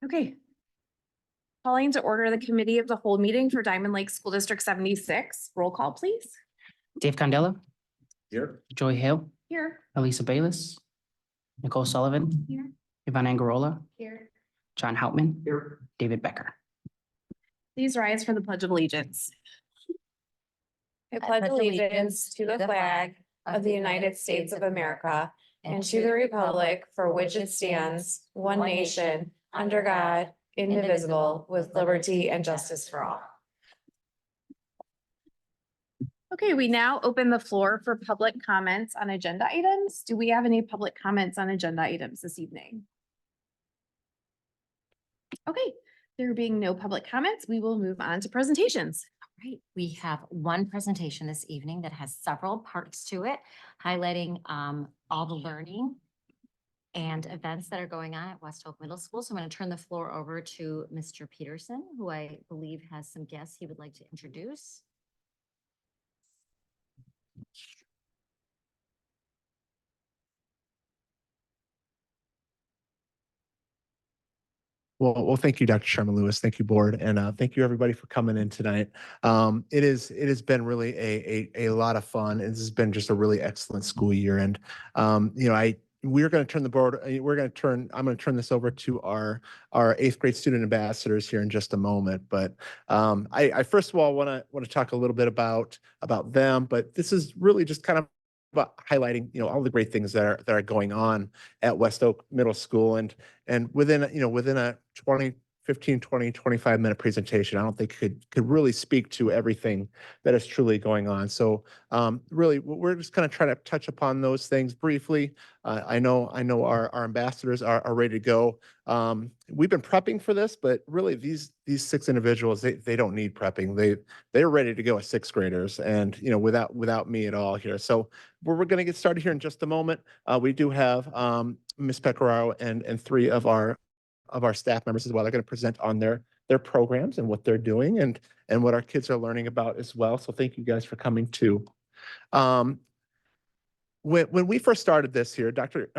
Okay. Calling to order the committee of the whole meeting for Diamond Lake School District 76. Roll call, please. Dave Condella, Here. Joy Hale, Here. Elisa Bayless, Nicole Sullivan, Here. Yvonne Angarola, Here. John Houtman, Here. David Becker. Please rise for the Pledge of Allegiance. I pledge allegiance to the flag of the United States of America and to the republic for which it stands, one nation, under God, indivisible, with liberty and justice for all. Okay, we now open the floor for public comments on agenda items. Do we have any public comments on agenda items this evening? Okay, there being no public comments, we will move on to presentations. Right, we have one presentation this evening that has several parts to it, highlighting all the learning and events that are going on at West Oak Middle School. So I'm going to turn the floor over to Mr. Peterson, who I believe has some guests he would like to introduce. Well, thank you, Dr. Sherman Lewis. Thank you, board, and thank you everybody for coming in tonight. It has been really a lot of fun. This has been just a really excellent school year, and we're going to turn the board. I'm going to turn this over to our 8th grade student ambassadors here in just a moment. But I first of all want to talk a little bit about them. But this is really just kind of about highlighting, all the great things that are going on at West Oak Middle School, and within a 15, 20, 25-minute presentation, I don't think could really speak to everything that is truly going on. So really, we're just kind of trying to touch upon those things briefly. I know our ambassadors are ready to go. We've been prepping for this, but really these 6 individuals, they don't need prepping. They're ready to go as 6th graders, and without me at all here. So we're going to get started here in just a moment. We do have Ms. Pecoraro and 3 of our staff members as well. They're going to present on their programs and what they're doing and what our kids are learning about as well. So thank you guys for coming too. When we first started this here, Dr.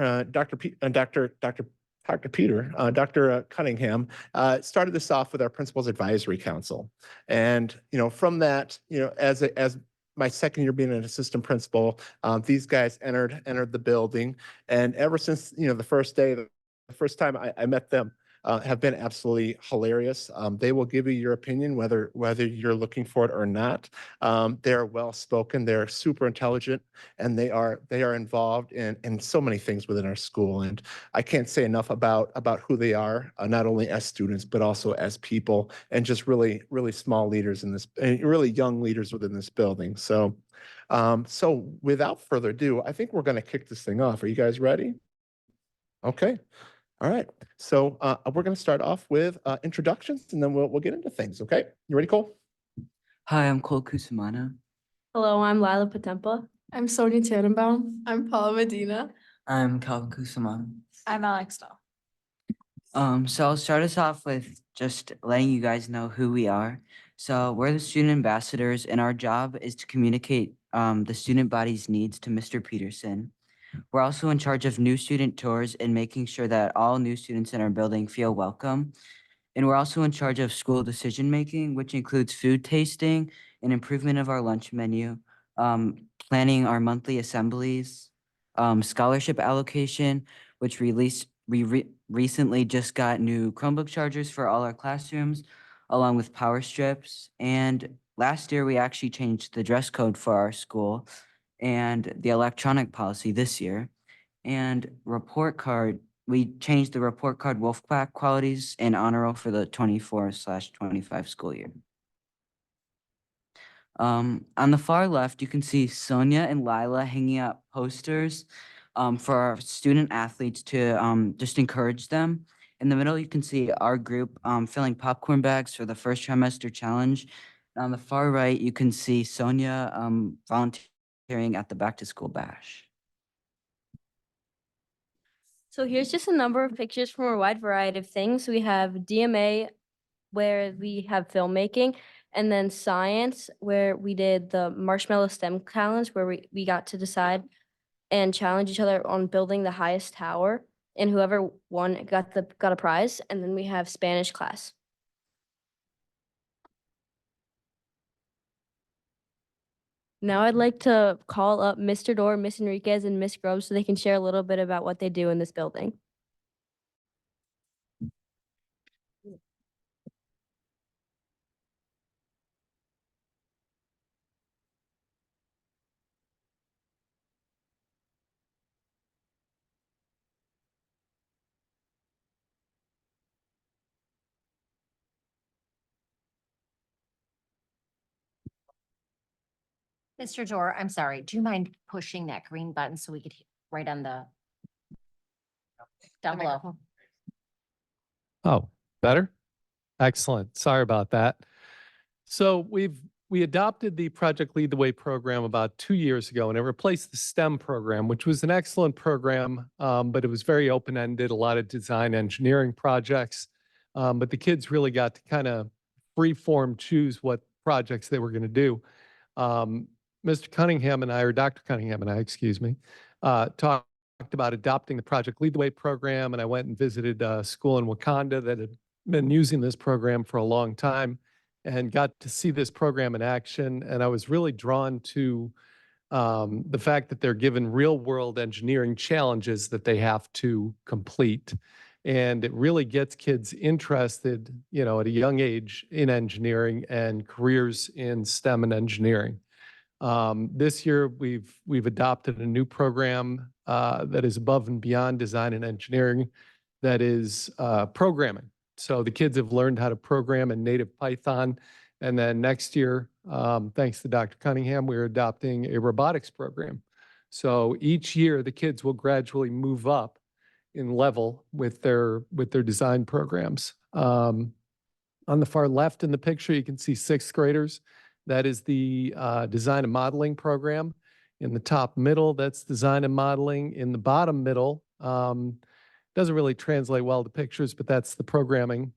Cunningham started this off with our Principals Advisory Council, and from that, as my second year being an assistant principal, these guys entered the building, and ever since the first day, the first time I met them, have been absolutely hilarious. They will give you your opinion whether you're looking for it or not. They are well spoken. They're super intelligent, and they are involved in so many things within our school. And I can't say enough about who they are, not only as students but also as people, and just really small leaders in this, really young leaders within this building. So, so without further ado, I think we're going to kick this thing off. Are you guys ready? Okay. All right. So we're going to start off with introductions, and then we'll get into things. Okay. You ready, Cole? Hi, I'm Cole Kusamana. Hello, I'm Lila Patempa. I'm Sonia Tannenbaum. I'm Paula Medina. I'm Calvin Kusamana. I'm Alex Dahl. So I'll start us off with just letting you guys know who we are. So we're the student ambassadors, and our job is to communicate the student body's needs to Mr. Peterson. We're also in charge of new student tours and making sure that all new students in our building feel welcome. And we're also in charge of school decision-making, which includes food tasting and improvement of our lunch menu, planning our monthly assemblies, scholarship allocation, which we recently just got new Chromebook chargers for all our classrooms, along with power strips. And last year, we actually changed the dress code for our school and the electronic policy this year. And report card, we changed the report card Wolfpack qualities and honor roll for the 24/25 school year. On the far left, you can see Sonia and Lila hanging up posters for our student athletes to just encourage them. In the middle, you can see our group filling popcorn bags for the first trimester challenge. And on the far right, you can see Sonia volunteering at the back to school bash. So here's just a number of pictures from a wide variety of things. We have DMA, where we have filmmaking, and then science, where we did the Marshmallow STEM Challenge, where we got to decide and challenge each other on building the highest tower. and whoever won got a prize. And then we have Spanish class. Now I'd like to call up Mr. Dorr, Miss Enriquez, and Miss Groves so they can share a little bit about what they do in this building. Mr. Dorr, I'm sorry, do you mind pushing that green button so we could write on the down below? Oh, better? Excellent. Sorry about that. So we adopted the Project Lead the Way program about 2 years ago, and it replaced the STEM program, which was an excellent program, but it was very open-ended, a lot of design engineering projects. But the kids really got to kind of free-form choose what projects they were going to do. Mr. Cunningham and I, or Dr. Cunningham and I, excuse me, talked about adopting the Project Lead the Way program, and I went and visited a school in Wakanda that had been using this program for a long time and got to see this program in action. And I was really drawn to the fact that they're given real world engineering challenges that they have to complete. And it really gets kids interested, at a young age in engineering and careers in STEM and engineering. This year, we've adopted a new program that is above and beyond design and engineering, that is programming. So the kids have learned how to program in native Python. And then next year, thanks to Dr. Cunningham, we're adopting a robotics program. So each year, the kids will gradually move up in level with their design programs. On the far left in the picture, you can see sixth graders. That is the design and modeling program. In the top middle, that's design and modeling. In the bottom middle, doesn't really translate well to pictures, but that's the programming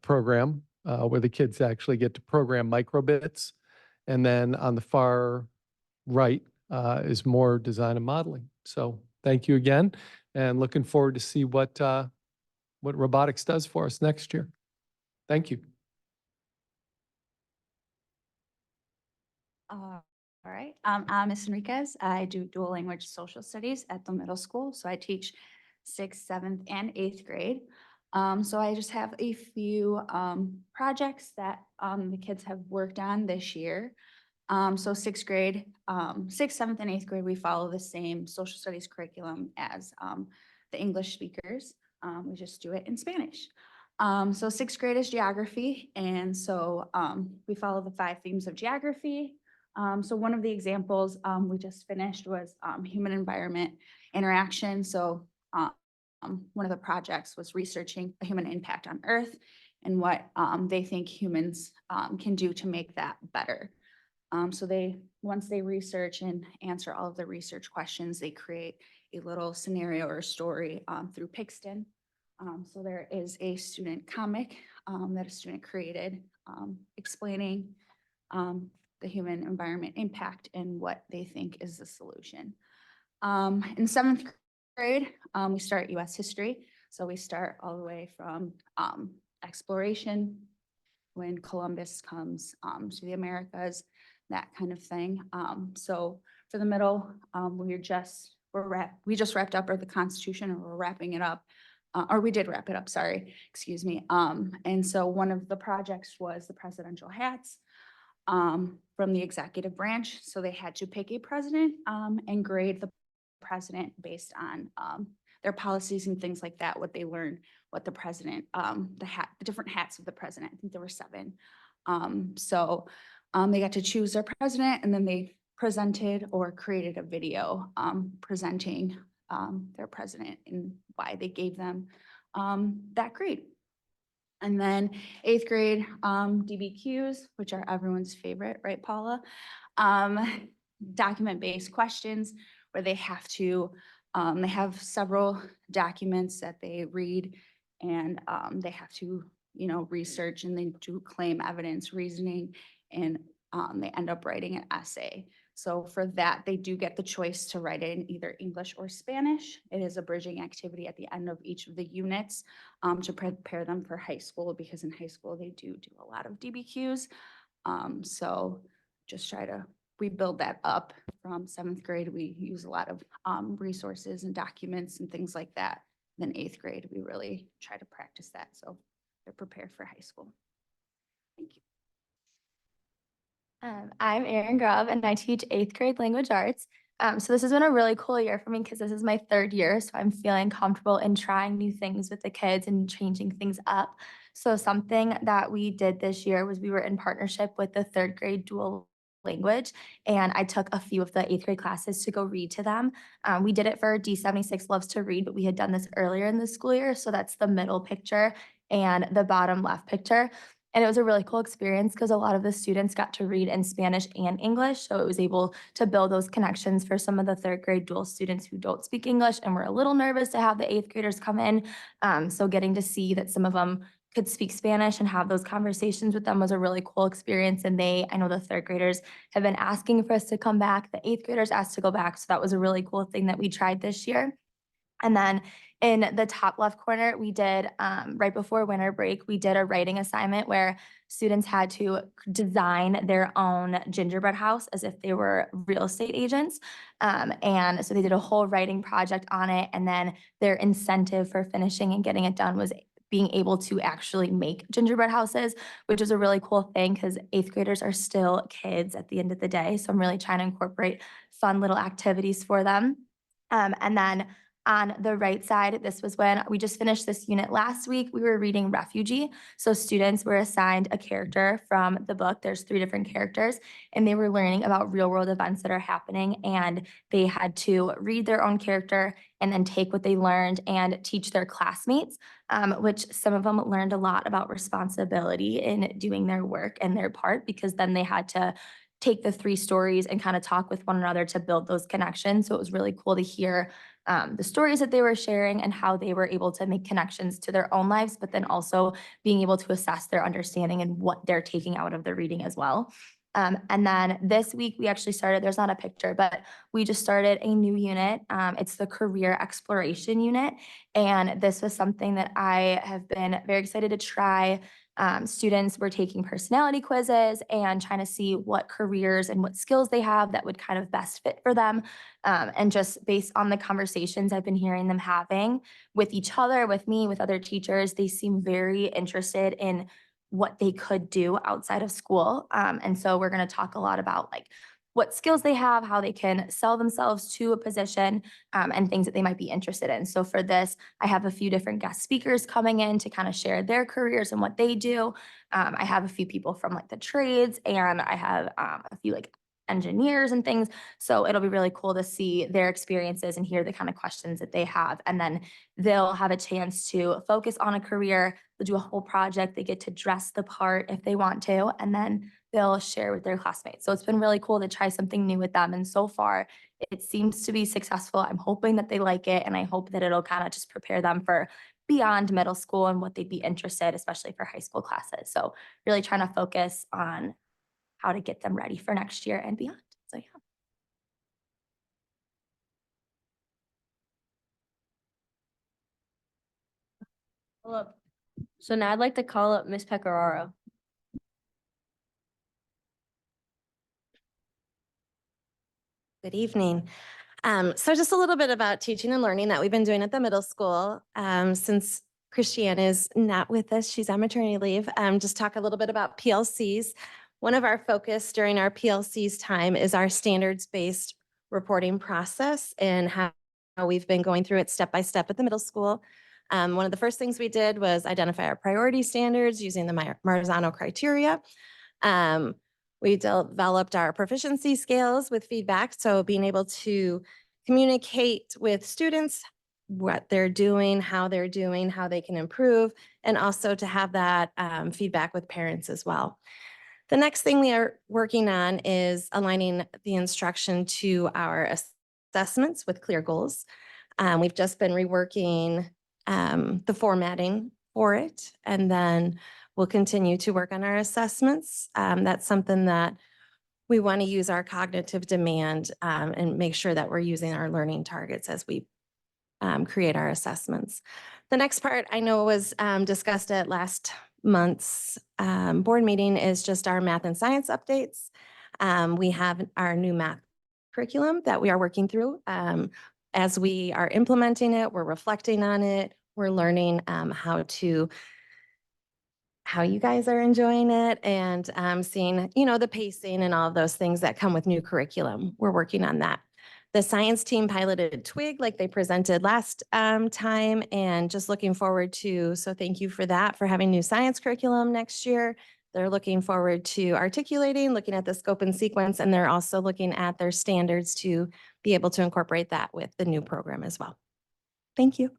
program where the kids actually get to program microbits. And then on the far right is more design and modeling. So thank you again, and looking forward to see what robotics does for us next year. Thank you. All right, I'm Ms. Enriquez. I do dual language social studies at the middle school. So I teach 6th, 7th, and 8th grade. So I just have a few projects that the kids have worked on this year. So 6th grade, 6th, 7th, and 8th grade, we follow the same social studies curriculum as the English speakers. We just do it in Spanish. So 6th grade is geography. And so we follow the 5 themes of geography. So one of the examples we just finished was human environment interaction. So one of the projects was researching the human impact on Earth and what they think humans can do to make that better. So once they research and answer all of the research questions, they create a little scenario or story through Pixton. So there is a student comic that a student created explaining the human environment impact and what they think is the solution. In 7th grade, we start US history. So we start all the way from exploration, when Columbus comes to the Americas, that kind of thing. So for the middle, we just wrapped up the Constitution, or we're wrapping it up. Or we did wrap it up, sorry, excuse me. And so one of the projects was the presidential hats from the executive branch. So they had to pick a president and grade the president based on their policies and things like that, what they learned, what the president, the different hats of the president. I think there were 7. So they got to choose their president, and then they presented or created a video presenting their president and why they gave them that grade. And then 8th grade DBQs, which are everyone's favorite, right, Paula? Document-based questions where they have to, they have several documents that they read, and they have to, research, and they do claim evidence, reasoning, and they end up writing an essay. So for that, they do get the choice to write it in either English or Spanish. It is a bridging activity at the end of each of the units to prepare them for high school, because in high school they do a lot of DBQs. So just we build that up from 7th grade. We use a lot of resources and documents and things like that. Then 8th grade, we really try to practice that. So they're prepared for high school. Thank you. I'm Erin Grubb and I teach 8th grade language arts. So this has been a really cool year for me because this is my 3rd year. So I'm feeling comfortable in trying new things with the kids and changing things up. So something that we did this year was we were in partnership with the 3rd grade dual language, and I took a few of the 8th grade classes to go read to them. We did it for D76 Loves to Read, but we had done this earlier in the school year. So that's the middle picture and the bottom left picture. And it was a really cool experience because a lot of the students got to read in Spanish and English. So it was able to build those connections for some of the 3rd grade dual students who don't speak English and were a little nervous to have the 8th graders come in. So getting to see that some of them could speak Spanish and have those conversations with them was a really cool experience. And I know the 3rd graders have been asking for us to come back. The 8th graders asked to go back. So that was a really cool thing that we tried this year. And then in the top left corner, we did, right before winter break, we did a writing assignment where students had to design their own gingerbread house as if they were real estate agents. And so they did a whole writing project on it. And then their incentive for finishing and getting it done was being able to actually make gingerbread houses, which is a really cool thing because 8th graders are still kids at the end of the day. So I'm really trying to incorporate fun little activities for them. And then on the right side, this was when we just finished this unit last week. We were reading Refugee. So students were assigned a character from the book. There's 3 different characters, and they were learning about real world events that are happening. And they had to read their own character and then take what they learned and teach their classmates, which some of them learned a lot about responsibility in doing their work and their part, because then they had to take the 3 stories and kind of talk with one another to build those connections. So it was really cool to hear the stories that they were sharing and how they were able to make connections to their own lives, but then also being able to assess their understanding and what they're taking out of the reading as well. And then this week we actually started, there's not a picture, but we just started a new unit. It's the career exploration unit. And this was something that I have been very excited to try. Students were taking personality quizzes and trying to see what careers and what skills they have that would kind of best fit for them. And just based on the conversations I've been hearing them having with each other, with me, with other teachers, they seem very interested in what they could do outside of school. And so we're going to talk a lot about like what skills they have, how they can sell themselves to a position, and things that they might be interested in. So for this, I have a few different guest speakers coming in to kind of share their careers and what they do. I have a few people from like the trades, and I have a few like engineers and things. So it'll be really cool to see their experiences and hear the kind of questions that they have. And then they'll have a chance to focus on a career. They'll do a whole project. They get to dress the part if they want to, and then they'll share with their classmates. So it's been really cool to try something new with them. And so far, it seems to be successful. I'm hoping that they like it, and I hope that it'll kind of just prepare them for beyond middle school and what they'd be interested, especially for high school classes. So really trying to focus on how to get them ready for next year and beyond. So yeah. So now I'd like to call up Miss Pecoraro. Good evening. So just a little bit about teaching and learning that we've been doing at the middle school. Since Christiane is not with us, she's on maternity leave. Just talk a little bit about PLCs. One of our focus during our PLCs time is our standards-based reporting process and how we've been going through it step by step at the middle school. One of the first things we did was identify our priority standards using the Marzano criteria. We developed our proficiency scales with feedback. So being able to communicate with students what they're doing, how they can improve, and also to have that feedback with parents as well. The next thing we are working on is aligning the instruction to our assessments with clear goals. We've just been reworking the formatting for it, and then we'll continue to work on our assessments. That's something that we want to use our cognitive demand and make sure that we're using our learning targets as we create our assessments. The next part I know was discussed at last month's board meeting is just our math and science updates. We have our new math curriculum that we are working through. As we are implementing it, we're reflecting on it, we're learning how you guys are enjoying it and seeing, the pacing and all of those things that come with new curriculum. We're working on that. The science team piloted Twig like they presented last time and just looking forward to, so thank you for that, for having new science curriculum next year. They're looking forward to articulating, looking at the scope and sequence, and they're also looking at their standards to be able to incorporate that with the new program as well. Thank you.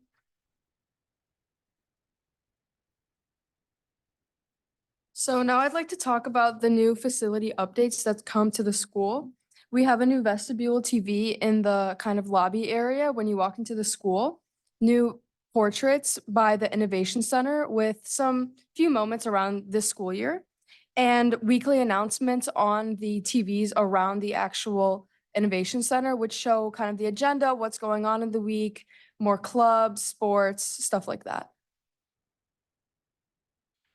So now I'd like to talk about the new facility updates that's come to the school. We have a new vestibule TV in the kind of lobby area when you walk into the school. New portraits by the Innovation Center with some few moments around this school year. And weekly announcements on the TVs around the actual Innovation Center, which show kind of the agenda, what's going on in the week, more clubs, sports, stuff like that.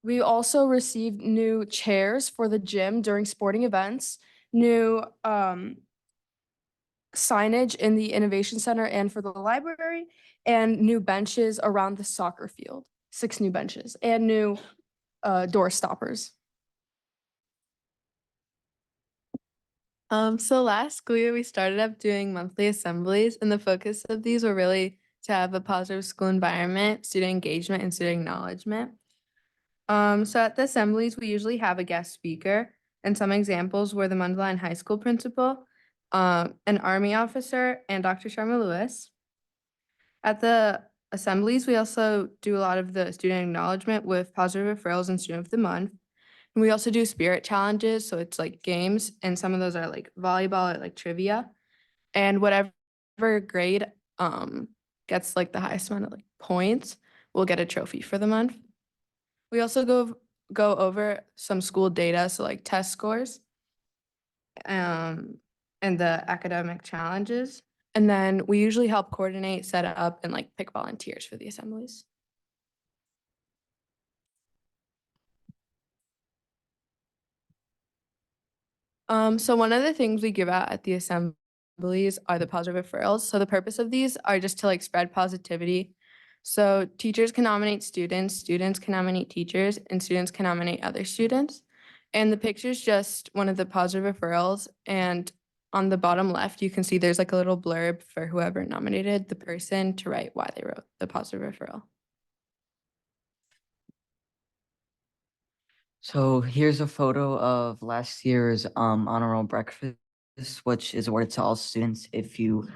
We also received new chairs for the gym during sporting events, new signage in the Innovation Center and for the library, and new benches around the soccer field, 6 new benches, and new door stoppers. So last school year, we started up doing monthly assemblies, and the focus of these were really to have a positive school environment, student engagement, and student acknowledgement. So at the assemblies, we usually have a guest speaker, and some examples were the Mundelein High School principal, an Army officer, and Dr. Sharma Lewis. At the assemblies, we also do a lot of the student acknowledgement with positive referrals and student of the month. And we also do spirit challenges, so it's like games, and some of those are like volleyball or like trivia. And whatever grade gets like the highest amount of like points will get a trophy for the month. We also go over some school data, so like test scores, and the academic challenges. And then we usually help coordinate, set up, and like pick volunteers for the assemblies. So one of the things we give out at the assemblies are the positive referrals. So the purpose of these are just to like spread positivity. So teachers can nominate students, students can nominate teachers, and students can nominate other students. And the picture is just one of the positive referrals. And on the bottom left, you can see there's like a little blurb for whoever nominated the person to write why they wrote the positive referral. So here's a photo of last year's honor roll breakfast, which is awarded to all students if you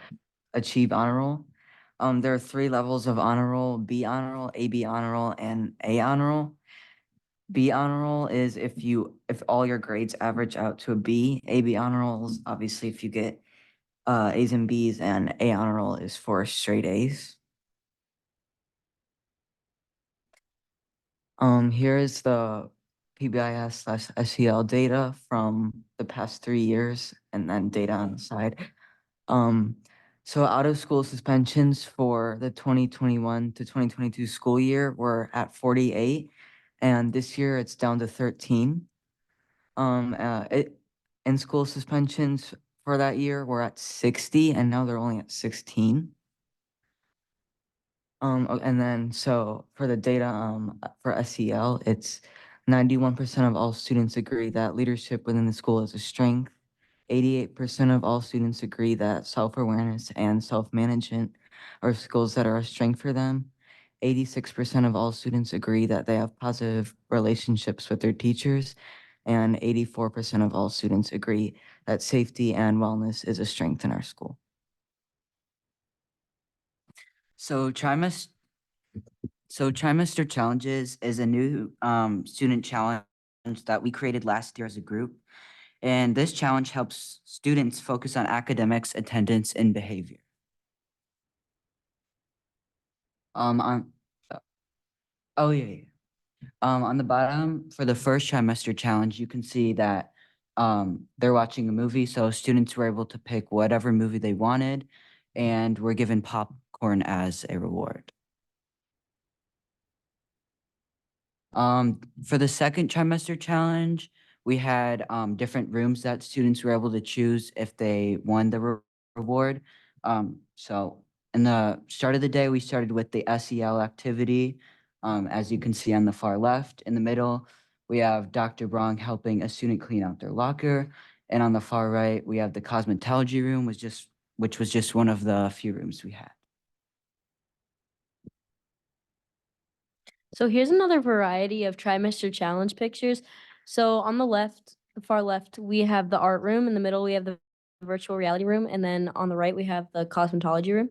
achieve honor roll. There are 3 levels of honor roll: B honor roll, AB honor roll, and A honor roll. B honor roll is if all your grades average out to a B. AB honor roll is obviously if you get A's and B's, and A honor roll is for straight A's. Here is the PBIS/SEL data from the past 3 years, and then data on the side. So out of school suspensions for the 2021 to 2022 school year were at 48, and this year it's down to 13. In school suspensions for that year were at 60, and now they're only at 16. And then so for the data for SEL, it's 91% of all students agree that leadership within the school is a strength. 88% of all students agree that self-awareness and self-management are skills that are a strength for them. 86% of all students agree that they have positive relationships with their teachers. And 84% of all students agree that safety and wellness is a strength in our school. So trimester challenges is a new student challenge that we created last year as a group. And this challenge helps students focus on academics, attendance, and behavior. On the bottom for the first trimester challenge, you can see that they're watching a movie, so students were able to pick whatever movie they wanted and were given popcorn as a reward. For the second trimester challenge, we had different rooms that students were able to choose if they won the reward. So in the start of the day, we started with the SEL activity. As you can see on the far left, in the middle, we have Dr. Brong helping a student clean out their locker. And on the far right, we have the cosmetology room, which was just one of the few rooms we had. So here's another variety of trimester challenge pictures. So on the left, the far left, we have the art room. In the middle, we have the virtual reality room. And then on the right, we have the cosmetology room.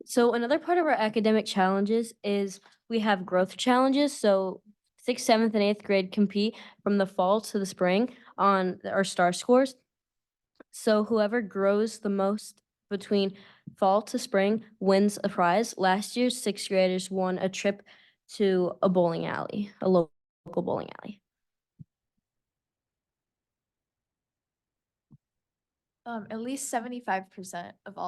So another part of our academic challenges is we have growth challenges. So 6th, 7th, and 8th grade compete from the fall to the spring on our STAR scores. So whoever grows the most between fall to spring wins a prize. Last year, 6th graders won a trip to a bowling alley, a local bowling alley. At least 75% of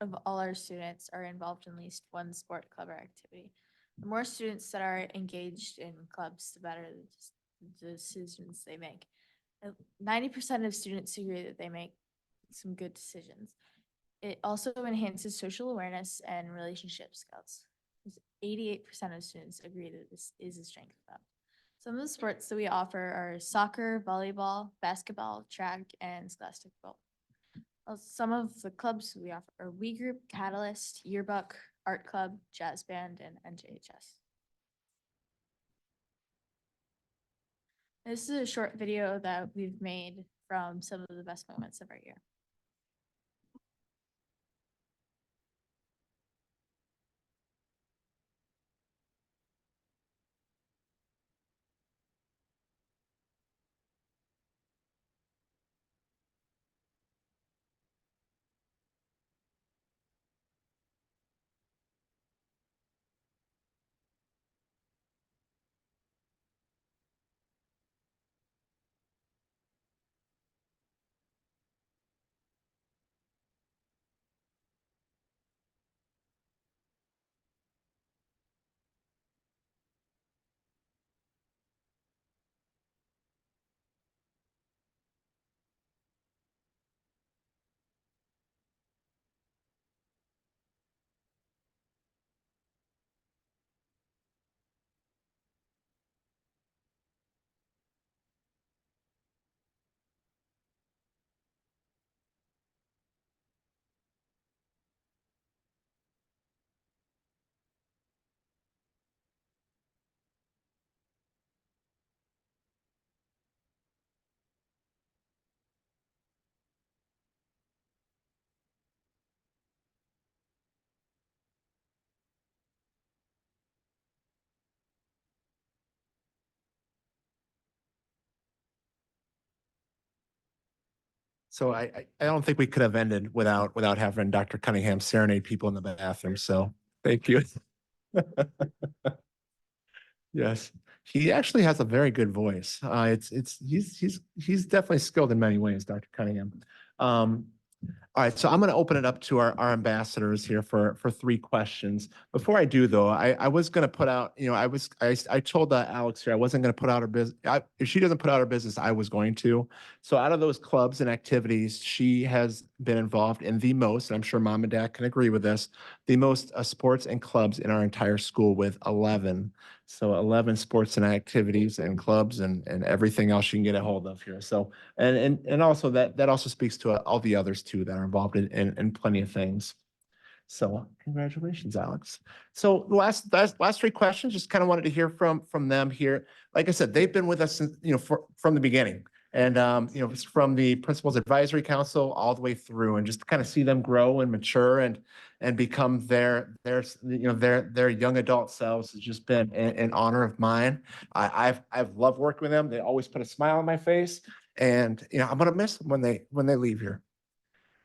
of all our students are involved in at least one sport, club, or activity. The more students that are engaged in clubs, the better the decisions they make. 90% of students agree that they make some good decisions. It also enhances social awareness and relationship skills. 88% of students agree that this is a strength of them. Some of the sports that we offer are soccer, volleyball, basketball, track, and scholastic bowl. Some of the clubs we offer are We Group, Catalyst, Yearbook, Art Club, Jazz Band, and NJHS. This is a short video that we've made from some of the best moments of our year. So I don't think we could have ended without having Dr. Cunningham serenade people in the bathroom. So thank you. Yes, he actually has a very good voice. He's definitely skilled in many ways, Dr. Cunningham. All right, so I'm going to open it up to our ambassadors here for 3 questions. Before I do, though, I was going to put out, I told Alex here I wasn't going to put out her business. If she doesn't put out her business, I was going to. So out of those clubs and activities, she has been involved in the most, and I'm sure mom and dad can agree with this, the most sports and clubs in our entire school with 11. So 11 sports and activities and clubs and everything else you can get a hold of here. So and also that also speaks to all the others too that are involved in plenty of things. So congratulations, Alex. So the last 3 questions, just kind of wanted to hear from them here. Like I said, they've been with us since, from the beginning. And it's from the Principals Advisory Council all the way through, and just to kind of see them grow and mature and become their young adult selves has just been an honor of mine. I've loved working with them. They always put a smile on my face, and I'm gonna miss them when they leave here.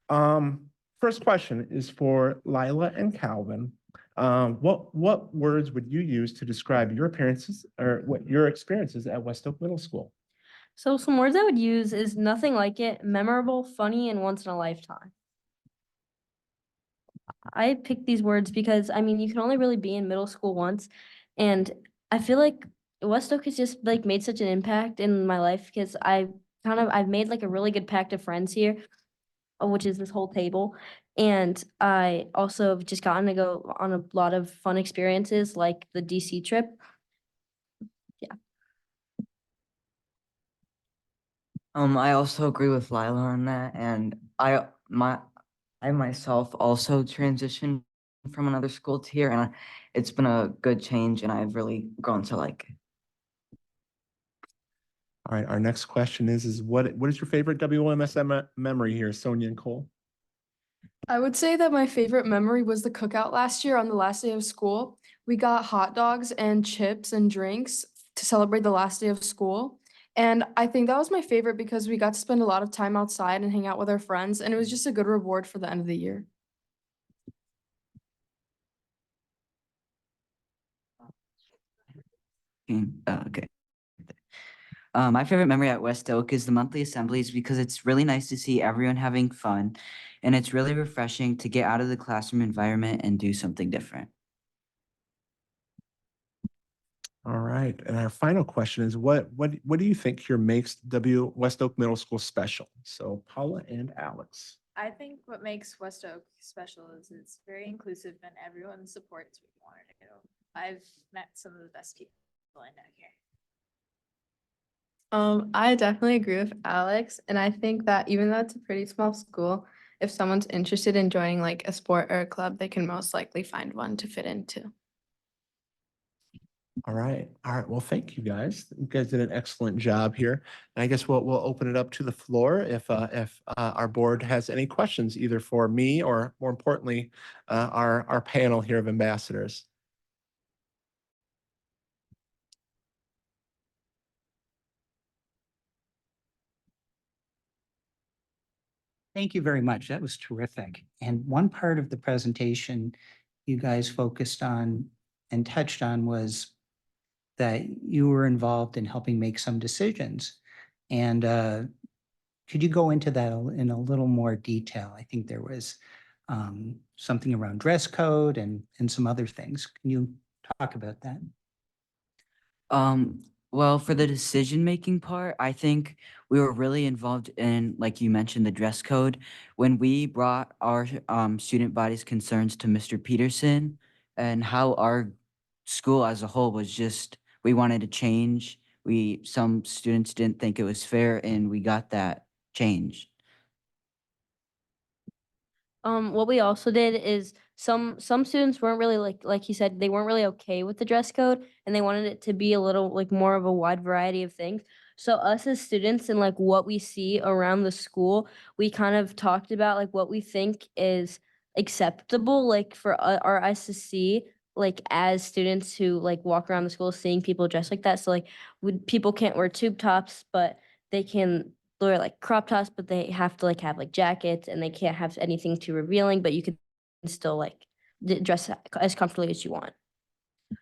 First question is for Lila and Calvin. What words would you use to describe your appearances or what your experiences at West Oak Middle School? So some words I would use is nothing like it, memorable, funny, and once in a lifetime. I picked these words because I mean you can only really be in middle school once, and I feel like West Oak has just like made such an impact in my life because I've made like a really good pact of friends here, which is this whole table, and I also have just gotten to go on a lot of fun experiences like the DC trip. Yeah. I also agree with Lila on that, and I myself also transitioned from another school to here, and it's been a good change, and I've really grown to like it. All right, our next question is what is your favorite WMSM memory here, Sonia and Cole? I would say that my favorite memory was the cookout last year on the last day of school. We got hot dogs and chips and drinks to celebrate the last day of school. And I think that was my favorite because we got to spend a lot of time outside and hang out with our friends, and it was just a good reward for the end of the year. Okay. My favorite memory at West Oak is the monthly assemblies because it's really nice to see everyone having fun, and it's really refreshing to get out of the classroom environment and do something different. All right, and our final question is what do you think here makes West Oak Middle School special? So Paula and Alex. I think what makes West Oak special is it's very inclusive and everyone supports what you want to do. I've met some of the best people I know here. I definitely agree with Alex, and I think that even though it's a pretty small school, if someone's interested in joining like a sport or a club, they can most likely find one to fit into. All right. Well, thank you guys. You guys did an excellent job here. And I guess we'll open it up to the floor if our board has any questions, either for me or more importantly, our panel here of ambassadors. Thank you very much. That was terrific. And one part of the presentation you guys focused on and touched on was that you were involved in helping make some decisions. And could you go into that in a little more detail? I think there was something around dress code and some other things. Can you talk about that? Well, for the decision-making part, I think we were really involved in, like you mentioned, the dress code. When we brought our student body's concerns to Mr. Peterson and how our school as a whole was just, we wanted to change. Some students didn't think it was fair, and we got that changed. What we also did is some students weren't really like you said, they weren't really okay with the dress code and they wanted it to be a little like more of a wide variety of things. So us as students and like what we see around the school, we kind of talked about like what we think is acceptable like for our eyes to see like as students who like walk around the school seeing people dressed like that. So like people can't wear tube tops, but they can wear like crop tops, but they have to like have like jackets and they can't have anything too revealing, but you could still like dress as comfortably as you want.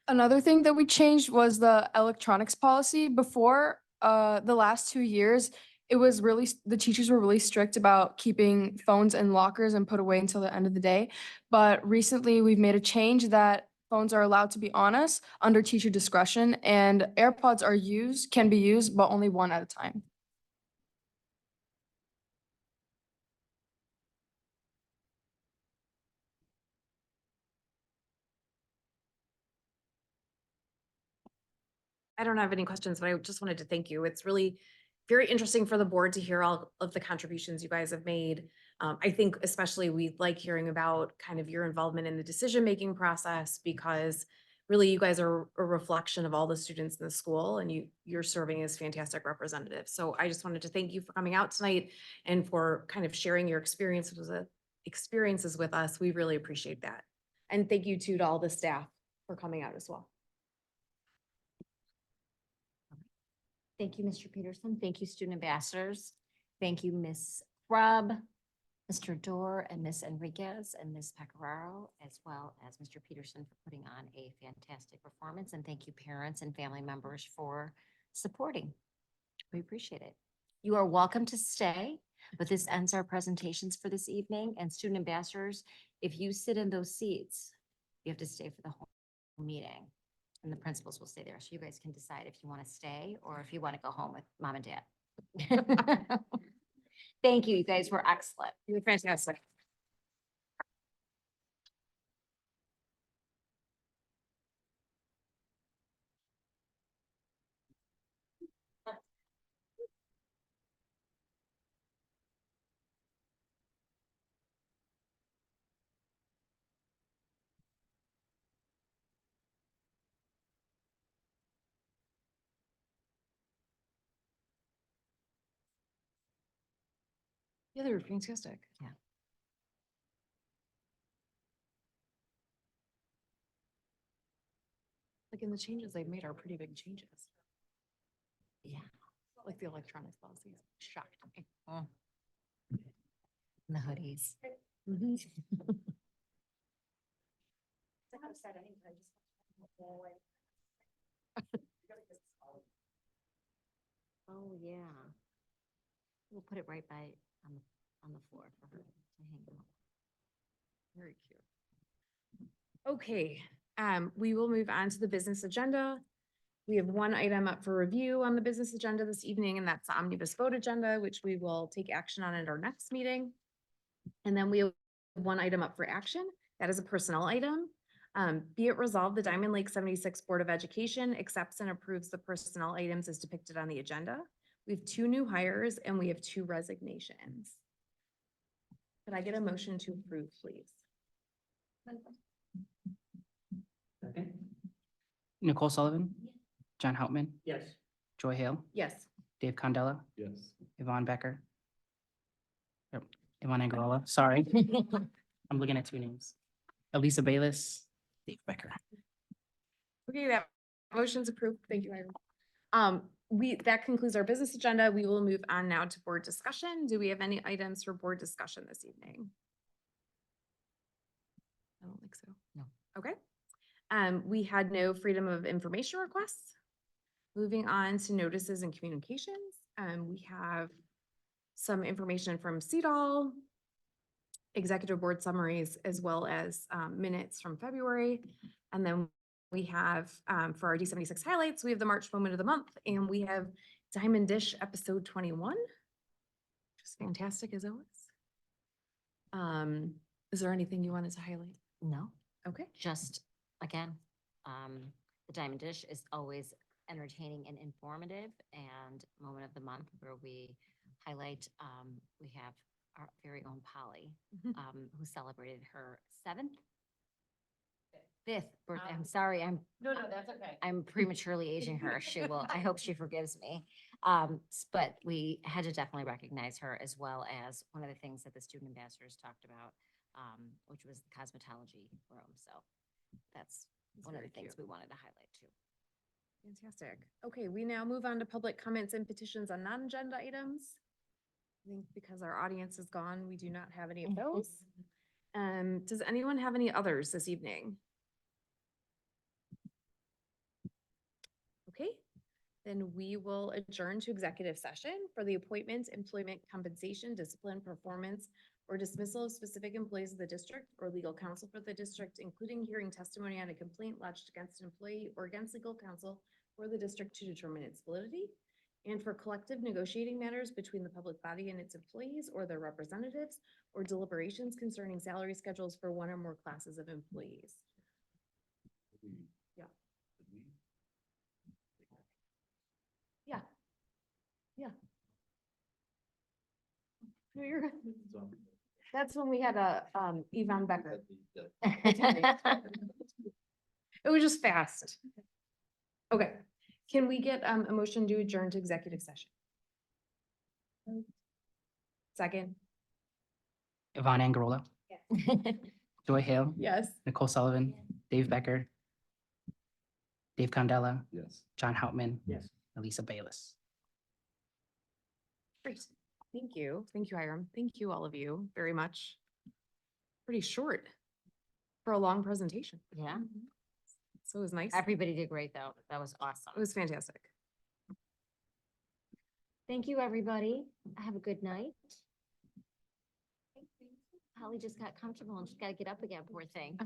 Another thing that we changed was the electronics policy. Before the last 2 years, it was really the teachers were really strict about keeping phones in lockers and put away until the end of the day. But recently we've made a change that phones are allowed to be on us under teacher discretion, and AirPods can be used, but only one at a time. I don't have any questions, but I just wanted to thank you. It's really very interesting for the board to hear all of the contributions you guys have made. I think especially we like hearing about kind of your involvement in the decision-making process because really you guys are a reflection of all the students in the school and you're serving as fantastic representatives. So I just wanted to thank you for coming out tonight and for kind of sharing your experiences with us. We really appreciate that. And thank you too to all the staff for coming out as well. Thank you, Mr. Peterson. Thank you, student ambassadors. Thank you, Ms. Scrub, Mr. Dorr and Ms. Enriquez and Ms. Pecoraro, as well as Mr. Peterson for putting on a fantastic performance. And thank you, parents and family members, for supporting. We appreciate it. You are welcome to stay, but this ends our presentations for this evening. And student ambassadors, if you sit in those seats, you have to stay for the whole meeting. And the principals will stay there. So you guys can decide if you want to stay or if you want to go home with mom and dad. Thank you. You guys were excellent. You were fantastic. Yeah, they were fantastic. Yeah. Like, and the changes they've made are pretty big changes. Yeah. Like the electronics policies shocked me. And the hoodies. Oh, yeah. We'll put it right by on the floor for her to hang out. Very cute. Okay, we will move on to the business agenda. We have one item up for review on the business agenda this evening, and that's the omnibus vote agenda, which we will take action on at our next meeting. And then we have one item up for action. That is a personnel item. Be it resolved, the Diamond Lake 76 Board of Education accepts and approves the personnel items as depicted on the agenda. We have 2 new hires and we have 2 resignations. Could I get a motion to approve, please? Nicole Sullivan, John Houtman, Yes. Joy Hale, Yes. Dave Condella, Yes. Yvonne Becker. Yep, Yvonne Angarola, sorry. I'm looking at 2 names. Elisa Bayless, Dave Becker. Okay, that motion's approved. Thank you, Ivan. That concludes our business agenda. We will move on now to board discussion. Do we have any items for board discussion this evening? I don't think so. No. Okay. We had no freedom of information requests. Moving on to notices and communications. We have some information from CEDAL, executive board summaries, as well as minutes from February. And then we have, for our D76 highlights, we have the March moment of the month, and we have Diamond Dish episode 21, which is fantastic as always. Is there anything you wanted to highlight? No, Okay. just, again, the Diamond Dish is always entertaining and informative, and moment of the month where we highlight, we have our very own Polly, who celebrated her 5th birthday. I'm sorry, No, that's okay. I'm prematurely aging her. She will, I hope she forgives me. But we had to definitely recognize her, as well as one of the things that the student ambassadors talked about, which was the cosmetology room. So that's one of the very things cute. we wanted to highlight too. Fantastic. Okay, we now move on to public comments and petitions on non-agenda items. I think because our audience is gone, we do not have any of those. Does anyone have any others this evening? Okay, then we will adjourn to executive session for the appointment, employment, compensation, discipline, performance, or dismissal of specific employees of the district or legal counsel for the district, including hearing testimony on a complaint lodged against an employee or against legal counsel for the district to determine its validity, and for collective negotiating matters between the public body and its employees or their representatives, or deliberations concerning salary schedules for one or more classes of employees. Yeah. Yeah. Yeah. No, you're good. That's when we had a, Yvonne Becker. It was just fast. Okay, can we get, a motion to adjourn to executive session? Second. Yvonne Angarola, Joy Hale, Yes. Nicole Sullivan, Dave Becker, Dave Condella, Yes. John Houtman, Yes. Elisa Bayless. Great. Thank you. Thank you, Hiram. Thank you, all of you, very much. Pretty short for a long presentation. Yeah, So it was nice. everybody did great though. That was awesome. It was fantastic. Thank you, everybody. Have a good night. Holly just got comfortable and she's got to get up again, poor thing.